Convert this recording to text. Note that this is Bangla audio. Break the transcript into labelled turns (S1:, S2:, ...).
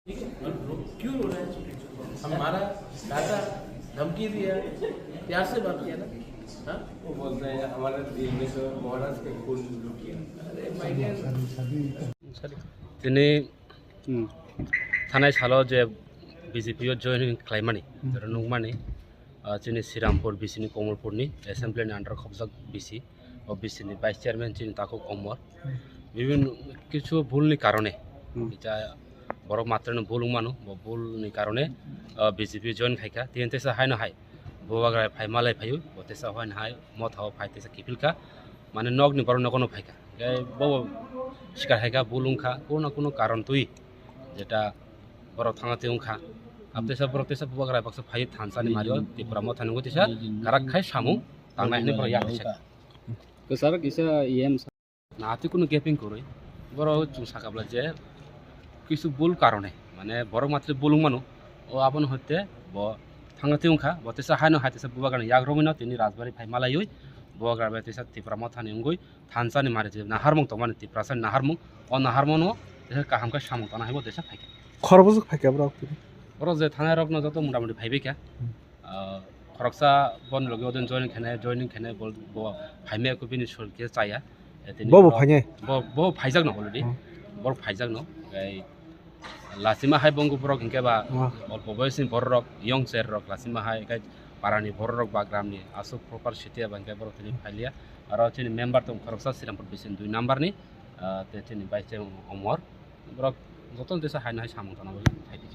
S1: क्यों रो रहे हैं? हमारा दादा धमकी दिया, प्यार से बात किया ना। हाँ?
S2: वो बोलते हैं हमारे दिल में तो महाराज के खून लुटिया।
S1: अरे माय डियर,
S3: दिनै थानाय सालाव जे बिजेपियाव जयनिं खालामनानै नंमानि जोंनि श्रीरामपुर बिसिनि कमलपुरनि एसेम्बलिनि आन्डार खबजाक बिसि ও বিসিনি ভাইস চেয়ারম্যান যিনি তাকে কমর বিভিন্ন কিছু ভুলনি কারণে এটা বড় মাত্রায় ভুল মানু ভুলনি কারণে বিজেপি জয়েন খাইকা তিনতেসা হাই না হাই ববাগ্রায় ফাই মালাই ফাইও বতেসা হয় না হাই মত হাও ফাইতেসা কিফিলকা মানে নগনি বড় নগনো ফাইকা গাই বব শিকার হাইকা ভুলুংখা কোনো কারণ তুই যেটা বড় থাঙাতে উংখা আপতেসা বড়তেসা ববাগ্রায় বাক্স ফাই থানসানি মারিও ত্রিপুরা মথানি গতিসা গারাক খাই সামু তাंनायनि बड़ याखिसा
S4: Kesar kisa IM
S3: নাতি কোনো গ্যাপিং করে বড় চুং সাকাবলা যে কিছু ভুল কারণে মানে বড় মাত্রে বলুং মানু ও আপন হতে ব থাঙাতে উংখা বতেসা হানো হাতেসা বুবাগান ইয়াগ রমিনা তিনি রাজবাড়ি ফাই মালাইই বুবাগার বেতেসা ত্রিপুরা মথানি উঙ্গই থানসানি মারে যে নাহারমং তো মানে ত্রিপুরাসান নাহারমং ও নাহারমনো দেশে কাহামকা সামং তানা হাইব দেশা ফাইকা
S5: খরবজক ফাইকা ব্রা
S3: বড় যে থানায় রকন যত মোটামুটি ভাইবেকা খরকসা বন লগে ওদিন জয়নিং খেনে বল ভাইমে কো বিনি সরকে চায়া
S5: বব ফাইনে
S3: ব ফাইজাক ন অলরেডি বড় ফাইজাক ন এই লাসিমা হাই বঙ্গ বরক হিংকে বা অল্প বয়সী বড় রক ইয়ং চের রক লাসিমা হাই গাই পারানি বড় রক বা গ্রামনি আসো প্রপার সিটিয়া বাঙ্কে বড় তিনি ফাইলিয়া আর তিনি মেম্বার তো খরকসা শ্রীরামপুর বিসিন 2 নাম্বারনি তে তিনি বাইছে অমর বরক যতন দেশা হাই না হাই সামন্তনা বলে ফাইলি